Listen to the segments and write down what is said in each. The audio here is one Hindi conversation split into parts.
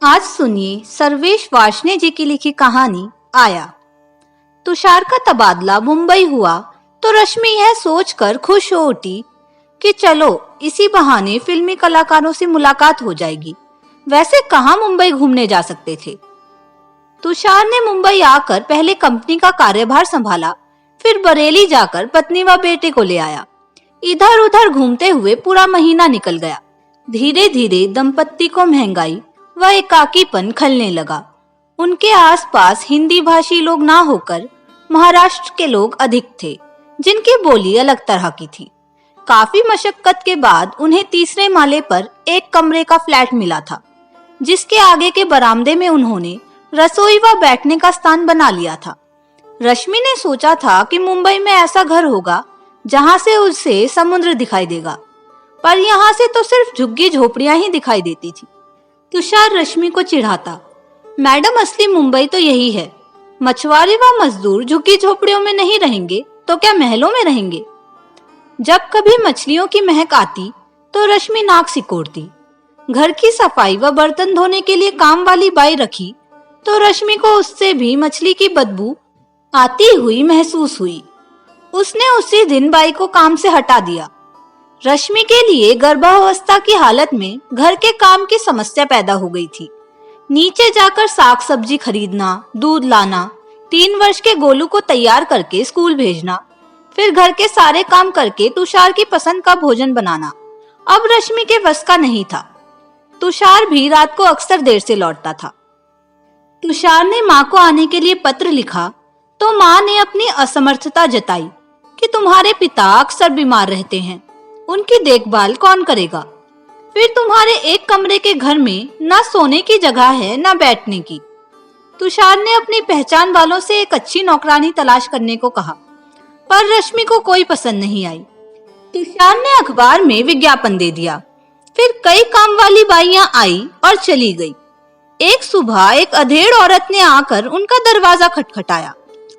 आज सुनिए सर्वेश वार्ष्णेय जी की लिखी कहानी आया। तुषार का तबादला मुंबई हुआ तो रश्मि यह सोचकर खुश हो उठी कि चलो इसी बहाने फिल्मी कलाकारों से मुलाकात हो जाएगी। वैसे कहाँ मुंबई घूमने जा सकते थे। तुषार ने मुंबई आकर पहले कंपनी का कार्यभार संभाला, फिर बरेली जाकर पत्नी व बेटे को ले आया। इधर उधर घूमते हुए पूरा महीना निकल गया। धीरे धीरे दंपत्ति को महंगाई व एकाकीपन खलने लगा। उनके आसपास हिंदी भाषी लोग ना होकर महाराष्ट्र के लोग अधिक थे, जिनकी बोली अलग तरह की थी। काफी मशक्कत के बाद उन्हें तीसरे माले पर एक कमरे का फ्लैट मिला था, जिसके आगे के बरामदे में उन्होंने रसोई व बैठने का स्थान बना लिया था। रश्मि ने सोचा था कि मुंबई में ऐसा घर होगा जहां से उसे समुद्र दिखाई देगा, पर यहाँ से तो सिर्फ झुग्गी झोपड़ियां ही दिखाई देती थी। तुषार रश्मि को चिढ़ाता, मैडम असली मुंबई तो यही है। मछुआरे व मजदूर झुग्गी झोपड़ियों में नहीं रहेंगे तो क्या महलों में रहेंगे। जब कभी मछलियों की महक आती तो रश्मि नाक सिकोड़ती। घर की सफाई व बर्तन धोने के लिए काम वाली बाई रखी तो रश्मि को उससे भी मछली की बदबू आती हुई महसूस हुई। उसने उसी दिन बाई को काम से हटा दिया। रश्मि के लिए गर्भावस्था की हालत में घर के काम की समस्या पैदा हो गई थी। नीचे जाकर साग सब्जी खरीदना, दूध लाना, 3 वर्ष के गोलू को तैयार करके स्कूल भेजना, फिर घर के सारे काम करके तुषार की पसंद का भोजन बनाना अब रश्मि के बस का नहीं था। तुषार भी रात को अक्सर देर से लौटता था। तुषार ने माँ को आने के लिए पत्र लिखा तो माँ ने अपनी असमर्थता जताई कि तुम्हारे पिता अक्सर बीमार रहते हैं, उनकी देखभाल कौन करेगा। फिर तुम्हारे एक कमरे के घर में ना सोने की जगह है ना बैठने की। तुषार ने अपनी पहचान वालों से एक अच्छी नौकरानी तलाश करने को कहा, पर रश्मि को कोई पसंद नहीं आई। तुषार ने अखबार में विज्ञापन दे दिया। फिर कई काम वाली बाइयां आई और चली गई। एक सुबह एक अधेड़ औरत ने आकर उनका दरवाजा खटखटाया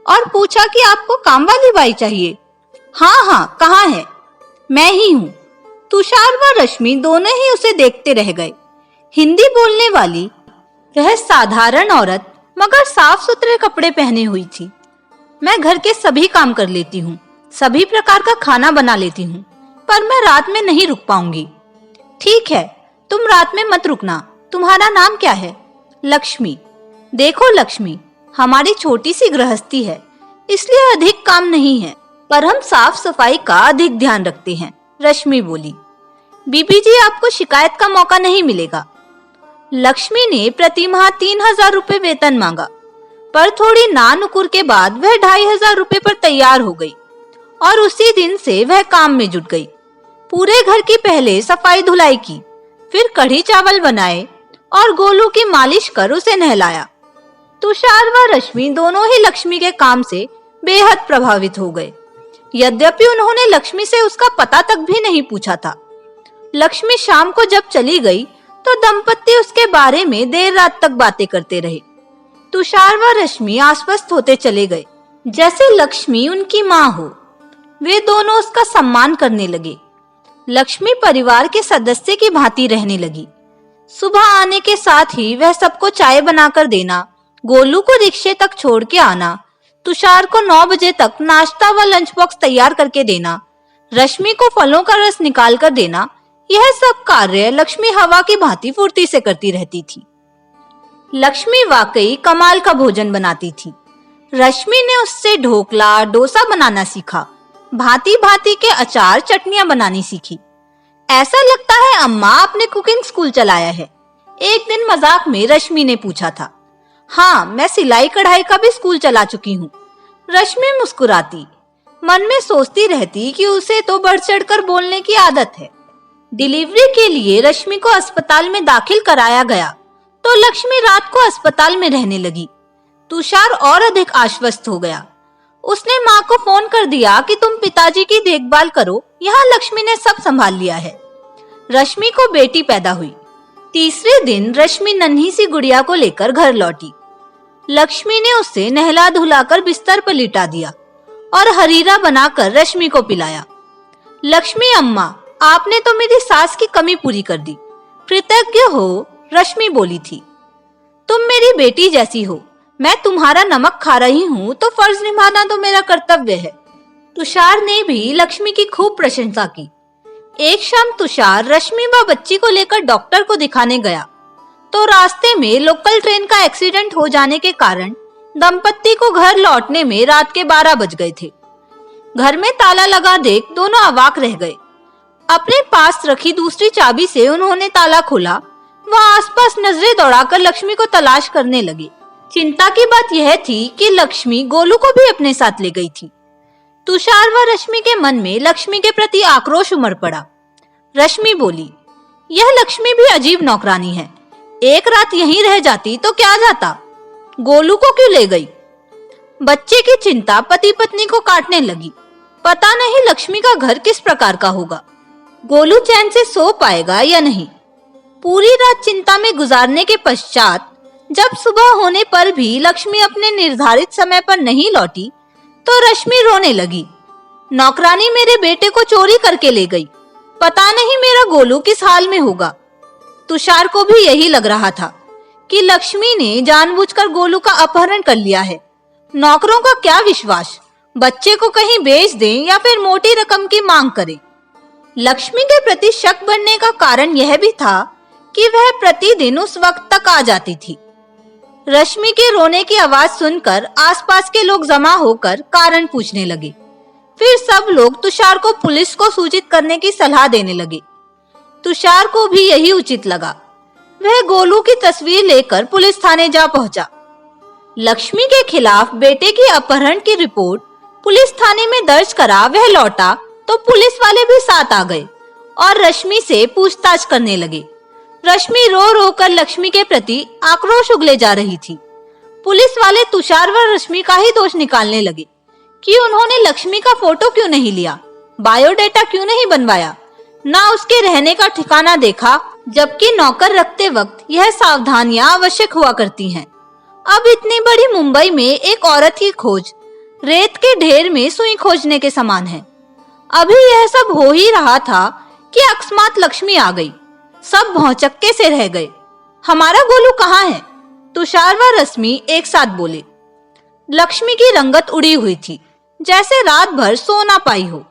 और पूछा कि आपको काम वाली बाई चाहिए। हाँ, कहाँ है? मैं ही हूँ। तुषार व रश्मि दोनों ही उसे देखते रह गए। हिंदी बोलने वाली वह साधारण औरत मगर साफ सुथरे कपड़े पहने हुई थी। मैं घर के सभी काम कर लेती हूँ, सभी प्रकार का खाना बना लेती हूँ, पर मैं रात में नहीं रुक पाऊंगी। ठीक है, तुम रात में मत रुकना। तुम्हारा नाम क्या है? लक्ष्मी। देखो लक्ष्मी, हमारी छोटी सी गृहस्थी है, इसलिए अधिक काम नहीं है, पर हम साफ सफाई का अधिक ध्यान रखते हैं, रश्मि बोली। बीबी जी, आपको शिकायत का मौका नहीं मिलेगा। लक्ष्मी ने प्रतिमाह 3000 रुपए वेतन मांगा, पर थोड़ी नानुकुर के बाद वह 2500 रुपए पर तैयार हो गई और उसी दिन से वह काम में जुट गई। पूरे घर की पहले सफाई धुलाई की, फिर कढ़ी चावल बनाए और गोलू की मालिश कर उसे नहलाया। तुषार व रश्मि दोनों ही लक्ष्मी के काम से बेहद प्रभावित हो गए। यद्यपि उन्होंने लक्ष्मी से उसका पता तक भी नहीं पूछा था। लक्ष्मी शाम को जब चली गई तो दंपत्ति उसके बारे में देर रात तक बातें करते रहे। तुषार व रश्मि आश्वस्त होते चले गए, जैसे लक्ष्मी उनकी माँ हो। वे दोनों उसका सम्मान करने लगे। लक्ष्मी परिवार के सदस्य की भांति रहने लगी। सुबह आने के साथ ही वह सबको चाय बनाकर देना, गोलू को रिक्शे तक छोड़ के आना, तुषार को 9 बजे तक नाश्ता व लंच बॉक्स तैयार करके देना, रश्मि को फलों का रस निकाल कर देना, यह सब कार्य लक्ष्मी हवा की भांति फुर्ती से करती रहती थी। लक्ष्मी वाकई कमाल का भोजन बनाती थी। रश्मि ने उससे ढोकला, डोसा बनाना सीखा, भांति भांति के अचार, चटनियां बनानी सीखी। ऐसा लगता है अम्मा आपने कुकिंग स्कूल चलाया है, एक दिन मजाक में रश्मि ने पूछा था। हाँ, मैं सिलाई कढ़ाई का भी स्कूल चला चुकी हूँ, रश्मि मुस्कुराती। मन में सोचती रहती कि उसे तो बढ़ चढ़कर बोलने की आदत है। डिलीवरी के लिए रश्मि को अस्पताल में दाखिल कराया गया तो लक्ष्मी रात को अस्पताल में रहने लगी। तुषार और अधिक आश्वस्त हो गया। उसने माँ को फोन कर दिया कि तुम पिताजी की देखभाल करो, यहाँ लक्ष्मी ने सब संभाल लिया है। रश्मि को बेटी पैदा हुई। तीसरे दिन रश्मि नन्ही सी गुड़िया को लेकर घर लौटी। लक्ष्मी ने उसे नहला धुलाकर बिस्तर पर लिटा दिया और हरीरा बनाकर रश्मि को पिलाया। लक्ष्मी अम्मा, आपने तो मेरी सास की कमी पूरी कर दी, कृतज्ञ हो, रश्मि बोली थी। मेरी बेटी जैसी हो। मैं तुम्हारा नमक खा रही हूँ तो फर्ज निभाना तो मेरा कर्तव्य है। तुषार ने भी लक्ष्मी की खूब प्रशंसा की। एक शाम तुषार रश्मि व बच्ची को लेकर डॉक्टर को दिखाने गया तो रास्ते में लोकल ट्रेन का एक्सीडेंट हो जाने के कारण दंपत्ति को घर लौटने में रात के 12 बज गए थे। घर में ताला लगा देख दोनों अवाक रह गए। अपने पास रखी दूसरी चाबी से उन्होंने ताला खोला व आसपास नजरें दौड़ाकर लक्ष्मी को तलाश करने लगे। चिंता की बात यह थी कि लक्ष्मी गोलू को भी अपने साथ ले गई थी। तुषार व रश्मि के मन में लक्ष्मी के प्रति आक्रोश उमड़ पड़ा। रश्मि बोली, यह लक्ष्मी भी अजीब नौकरानी है। एक रात यहीं रह जाती तो क्या जाता, गोलू को क्यों ले गई। बच्चे की चिंता पति पत्नी को काटने लगी। पता नहीं लक्ष्मी का घर किस प्रकार का होगा, गोलू चैन से सो पाएगा या नहीं। पूरी रात चिंता में गुजारने के पश्चात जब सुबह होने पर भी लक्ष्मी अपने निर्धारित समय पर नहीं लौटी तो रश्मि रोने लगी। नौकरानी मेरे बेटे को चोरी करके ले गई, पता नहीं मेरा गोलू किस हाल में होगा। तुषार को भी यही लग रहा था कि लक्ष्मी ने जानबूझकर गोलू का अपहरण कर लिया है। नौकरों का क्या विश्वास, बच्चे को कहीं बेच दें या फिर मोटी रकम की मांग करें। लक्ष्मी के प्रति शक बढ़ने का कारण यह भी था कि वह प्रतिदिन उस वक्त तक आ जाती थी। रश्मि के रोने की आवाज सुनकर आसपास के लोग जमा होकर कारण पूछने लगे। फिर सब लोग तुषार को पुलिस को सूचित करने की सलाह देने लगे। तुषार को भी यही उचित लगा। वह गोलू की तस्वीर लेकर पुलिस थाने जा पहुंचा। लक्ष्मी के खिलाफ बेटे की अपहरण की रिपोर्ट पुलिस थाने में दर्ज करा वह लौटा तो पुलिस वाले भी साथ आ गए और रश्मि से पूछताछ करने लगे। रश्मि रो रो कर लक्ष्मी के प्रति आक्रोश उगले जा रही थी। पुलिस वाले तुषार व रश्मि का ही दोष निकालने लगे कि उन्होंने लक्ष्मी का फोटो क्यों नहीं लिया, बायोडाटा क्यों नहीं बनवाया, ना उसके रहने का ठिकाना देखा, जबकि नौकर रखते वक्त यह सावधानियां आवश्यक हुआ करती हैं। अब इतनी बड़ी मुंबई में एक औरत की खोज रेत के ढेर में सुई खोजने के समान है। अभी यह सब हो ही रहा था कि अकस्मात लक्ष्मी आ गई। सब भौचक्के से रह गए। हमारा गोलू कहाँ है? तुषार व रश्मि एक साथ बोले। लक्ष्मी की रंगत उड़ी हुई थी, जैसे रात भर सो ना पाई हो।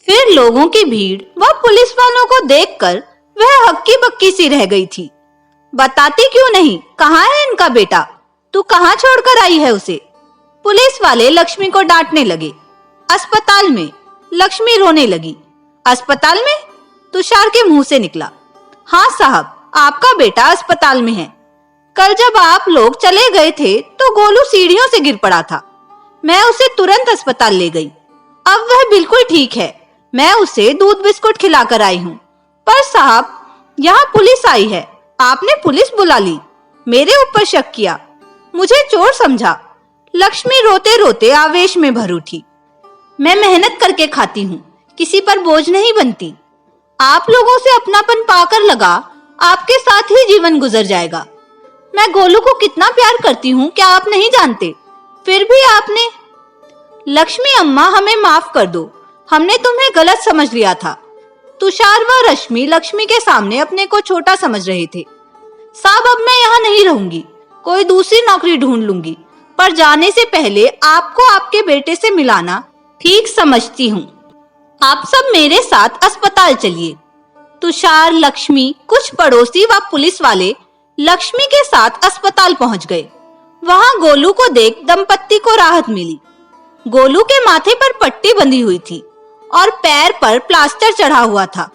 फिर लोगों की भीड़ व पुलिस वालों को देखकर वह हक्की बक्की सी रह गई थी। बताती क्यों नहीं, कहाँ है इनका बेटा? तू कहाँ छोड़कर आई है उसे? पुलिस वाले लक्ष्मी को डांटने लगे। अस्पताल में। लक्ष्मी रोने लगी। अस्पताल में? तुषार के मुंह से निकला। हाँ साहब, आपका बेटा अस्पताल में है। कल जब आप लोग चले गए थे तो गोलू सीढ़ियों से गिर पड़ा था। मैं उसे तुरंत अस्पताल ले गई। अब वह बिल्कुल ठीक है। मैं उसे दूध बिस्कुट खिलाकर आई हूँ। पर साहब, यहाँ पुलिस आई है। आपने पुलिस बुला ली, मेरे ऊपर शक किया, मुझे चोर समझा। लक्ष्मी रोते रोते आवेश में भर उठी। मैं मेहनत करके खाती हूँ, किसी पर बोझ नहीं बनती। आप लोगों से अपनापन पाकर लगा आपके साथ ही जीवन गुजर जाएगा। मैं गोलू को कितना प्यार करती हूँ क्या आप नहीं जानते? फिर भी आपने। लक्ष्मी अम्मा, हमें माफ कर दो, हमने तुम्हें गलत समझ लिया था। तुषार व रश्मि लक्ष्मी के सामने अपने को छोटा समझ रहे थे। साहब, अब मैं यहाँ नहीं रहूंगी, कोई दूसरी नौकरी ढूंढ लूंगी, पर जाने से पहले आपको आपके बेटे से मिलाना ठीक समझती हूँ। आप सब मेरे साथ अस्पताल चलिए। तुषार, लक्ष्मी, कुछ पड़ोसी व पुलिस वाले लक्ष्मी के साथ अस्पताल पहुंच गए। वहां गोलू को देख दंपत्ति को राहत मिली। गोलू के माथे पर पट्टी बंधी हुई थी और पैर पर प्लास्टर चढ़ा हुआ था।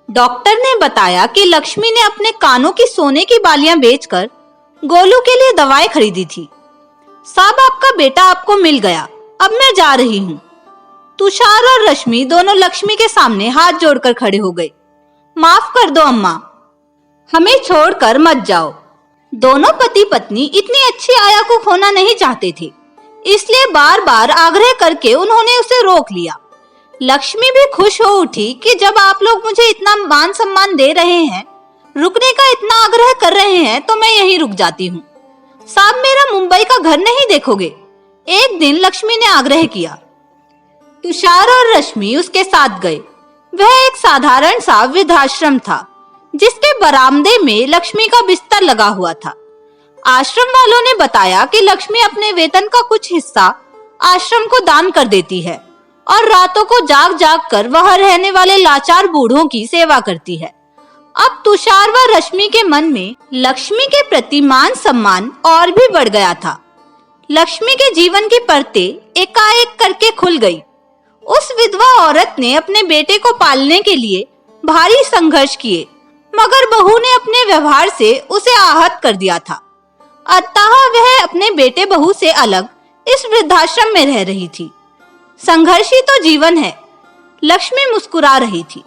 डॉक्टर ने बताया कि लक्ष्मी ने अपने कानों की सोने की बालियां बेचकर गोलू के लिए दवाएं खरीदी थी। साहब, आपका बेटा आपको मिल गया, अब मैं जा रही हूँ। तुषार और रश्मि दोनों लक्ष्मी के सामने हाथ जोड़कर खड़े हो गए। माफ कर दो अम्मा, हमें छोड़कर मत जाओ। दोनों पति पत्नी इतनी अच्छी आया को खोना नहीं चाहते थे, इसलिए बार बार आग्रह करके उन्होंने उसे रोक लिया। लक्ष्मी भी खुश हो उठी कि जब आप लोग मुझे इतना मान सम्मान दे रहे हैं, रुकने का इतना आग्रह कर रहे हैं, तो मैं यहीं रुक जाती हूँ। साहब, मेरा मुंबई का घर नहीं देखोगे? एक दिन लक्ष्मी ने आग्रह किया। तुषार और रश्मि उसके साथ गए। वह एक साधारण सा वृद्धाश्रम था, जिसके बरामदे में लक्ष्मी का बिस्तर लगा हुआ था। आश्रम वालों ने बताया कि लक्ष्मी अपने वेतन का कुछ हिस्सा आश्रम को दान कर देती है और रातों को जाग जाग कर वह रहने वाले लाचार बूढ़ों की सेवा करती है। अब तुषार व रश्मि के मन में लक्ष्मी के प्रति मान सम्मान और भी बढ़ गया था। लक्ष्मी के जीवन की परतें एकाएक करके खुल गई। उस विधवा औरत ने अपने बेटे को पालने के लिए भारी संघर्ष किए, मगर बहू ने अपने व्यवहार से उसे आहत कर दिया था। अतः वह अपने बेटे बहू से अलग इस वृद्धाश्रम में रह रही थी। संघर्ष ही तो जीवन है। लक्ष्मी मुस्कुरा रही थी।